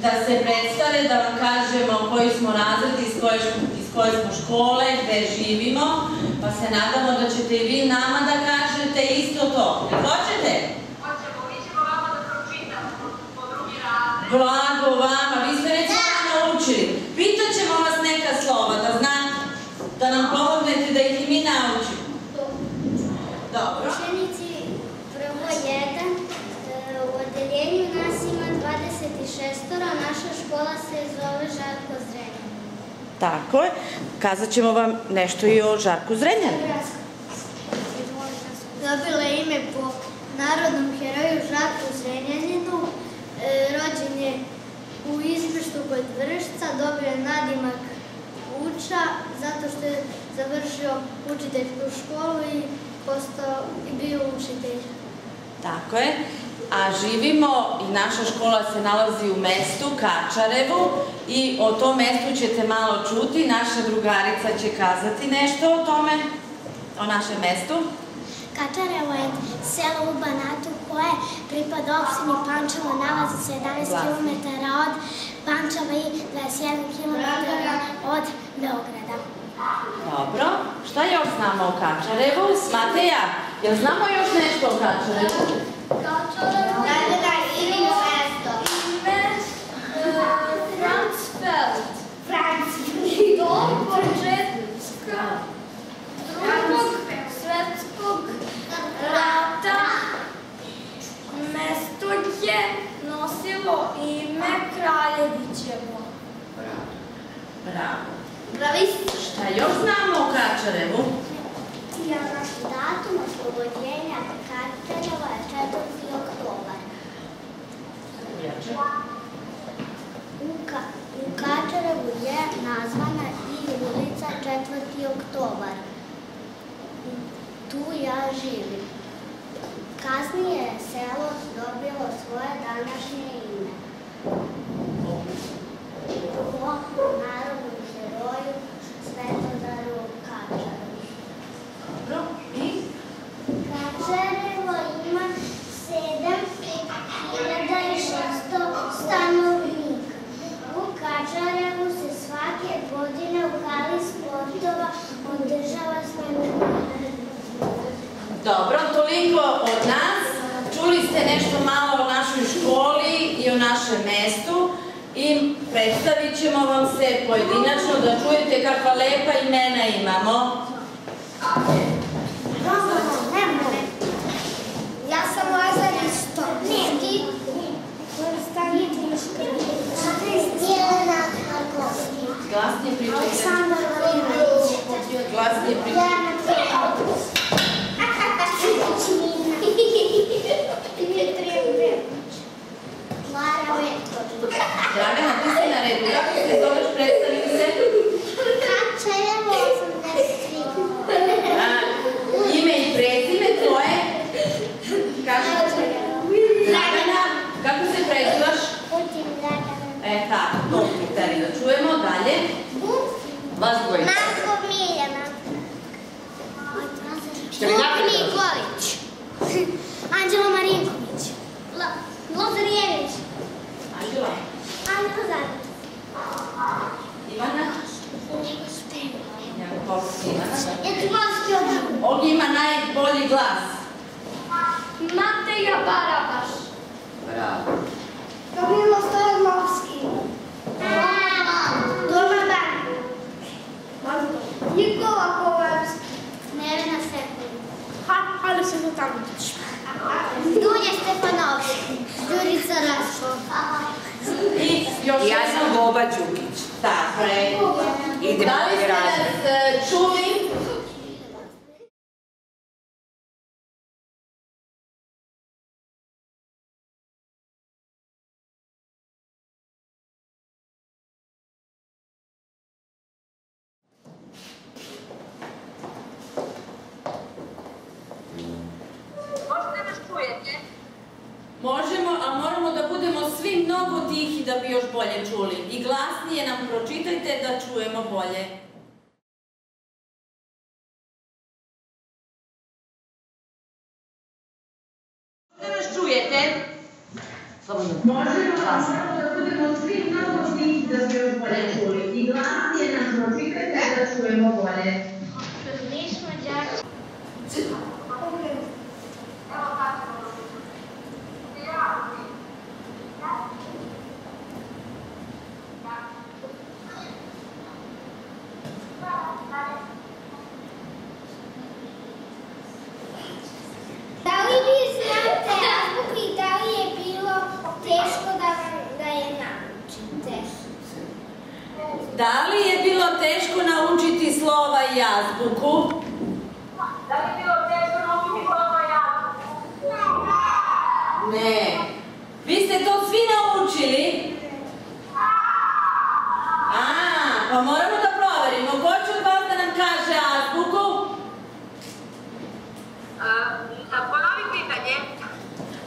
Da se predstave, da vam kažemo koji smo razred, iz koje smo škole, gde živimo, pa se nadamo da ćete i vi nama da kažete isto to. Ne hoćete? Hoćemo, mi ćemo vama da pročitamo po drugi razred. Blago vama, vi ste već sve naučili. Pitaćemo vas neka slova, da znate, da nam pomognete da ih i mi naučimo. Dobro. Učenici prvo 1, u odeljenju nas ima 26, naša škola se zove Žarko Zrenjanin. Tako je. Kazat ćemo vam nešto i o Žarku Zrenjaninu. Dobila je ime po narodnom heroju Žarku Zrenjaninu. Rođen je u Izbeštu kod Vršca, dobio je nadimak Uča zato što je završio učiteljsku školu i bio učitelj. Tako je. A živimo i naša škola se nalazi u mestu Kačarevu i o tom mestu ćete malo čuti. Naša drugarica će kazati nešto o tome, o našem mestu. Kačarevo je selo u Banatu koje pripada opštini Pančevo, nalazi se 11 km od Pančeva i 21 km od Beograda. Dobro. Šta još znamo o Kačarevu? Mateja, jel znamo još nešto o Kačarevu? Kačarevo je ime mesto. Franzfeld. Do početka Drugog svetskog rata mesto je nosilo ime Kraljevićevo. Bravo. Šta još znamo o Kačarevu? Datum oslobođenja Kačareva je 4. oktobar. U Kačarevu je nazvana i ulica 4. oktobar. Tu ja živim. Kasnije je selo dobilo svoje današnje ime. Po narodnom heroju Svetodaru Kačarevu. Dobro. I? Kačarevo ima 7600 stanovnika. U Kačarevu se svake godine u hali sportova održava svemir. Dobro, toliko od nas. Čuli ste nešto malo o našoj školi i o našem mestu i predstavit ćemo vam se pojedinačno da čujete kakva lepa imena imamo. Ja sam Lazar Isto. Ti? Jelena Markovski. Glasnije pričajte. Aleksandar Valinović. Glasnije pričajte. Klara Vetović. Dragana, ti si na redu. Kako se zoveš, predstavi se? Kačarevo 83. Ime i prezime tvoje? Kaži. Dragana, kako se prezivaš? Putin Dragana. Tako, to pitali da čujemo. Dalje. Vas dvojica. Marko Miljana. Vuk Nikolić. Anđelo Marinković. Lozar Jević. Anđela. Anđelo Zarić. Ivana. Jakovski Ivana. Jakovski Odran. Ovdje ima najbolji glas. Mateja Barabaš. Bravo. Kamilo Stojadlovski. Dobar dan. Nikola Kovarski. Nevena Sekulić. Alisa Zutanović. Dunja Stefanovski. Đurica Raško. I još Ja sam Boba Đukić. Tako je. Idemo Da li ste nas čuli? Možemo, ali moramo da budemo svi mnogo tihi da bi još bolje čuli. I glasnije nam pročitajte da čujemo bolje. Da nas čujete? Slobodno. Možemo, ali moramo da budemo svi mnogo tihi da bi još bolje čuli. I glasnije nam pročitajte da čujemo bolje. Mi smo đaci. Da li vi znate azbuku i da li je bilo teško da je naučite? Da li je bilo teško naučiti slova i azbuku? Da li je bilo teško naučiti slova i azbuku? Ne. Vi ste to svi naučili? Pa moramo da proverimo. Ko će od vas da nam kaže azbuku? Ponovi pitanje.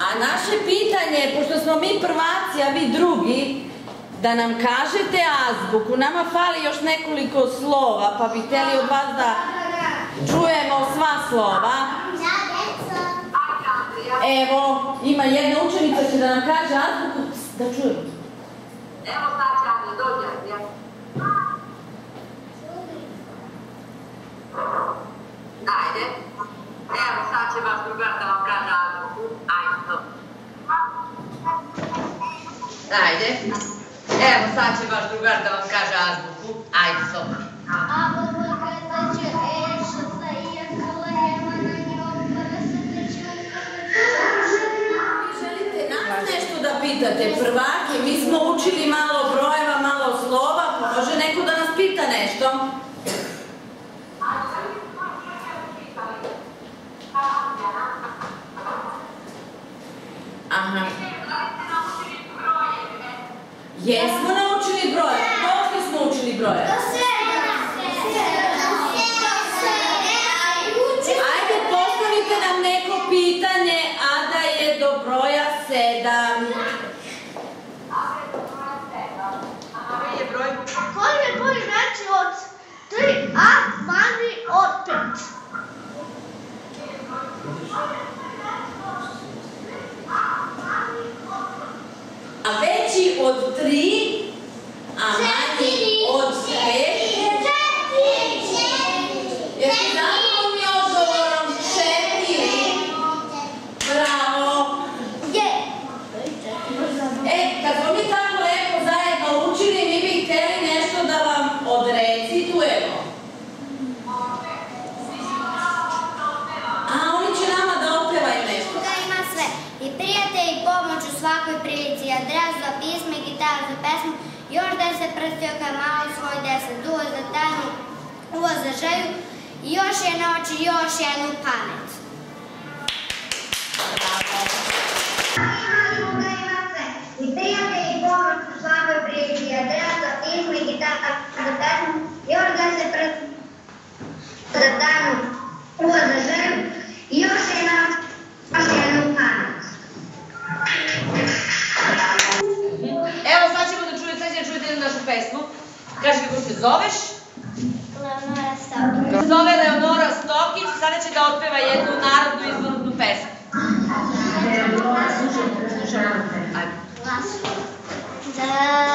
A naše pitanje, pošto smo mi prvaci, a vi drugi, da nam kažete azbuku. Nama fali još nekoliko slova, pa bi hteli od vas da čujemo sva slova. Evo, ima jedna učenica će da nam kaže azbuku, da čujemo. Evo sad će Andrija, dođe Andrija. Ajde. Evo sad će vaš drugar da vam kaže azbuku. Ajde, to. Ajde. Evo sad će vaš drugar da vam kaže azbuku. Ajde, Soba. Želite nas nešto da pitate, prvaki? Mi smo učili malo brojeva, malo slova, pa može neko da nas pita nešto? Aha. Jesmo naučili brojeve. Koliko smo učili brojeve? Ajde, postavite nam neko pitanje, a da je do broja 7. Koji je broj? Koji je broj veći od 3, a manji od 5? A veći od 3, a manji od 5. Jeste zadovoljni odgovorom 4? Bravo! Kad smo mi tako lepo zajedno učili, mi bi hteli nešto da vam odrecitujemo. A oni će nama da otpevaju nešto. Da ima sve. I prijatelj i pomoć u svakoj prilici, adres za pismo i gitar za pesmu, još 10 prstioka malo svoj 10 duo za tajnu, uvo za želju, i još jedna oči, još jednu pamet. I prijatelj i pomoć u svakoj prilici, adres za pismo i gitar za pesmu, još 10 prstioka za tajnu, uvo za želju, i još jednu pamet. Evo sad ćemo da čujete jednu našu pesmu. Kaži kako se zoveš? Leonora Stokić. Se zove Leonora Stokić, sada će da otpeva jednu narodnu izvornu pesmu. Slušamo. Ajde. Da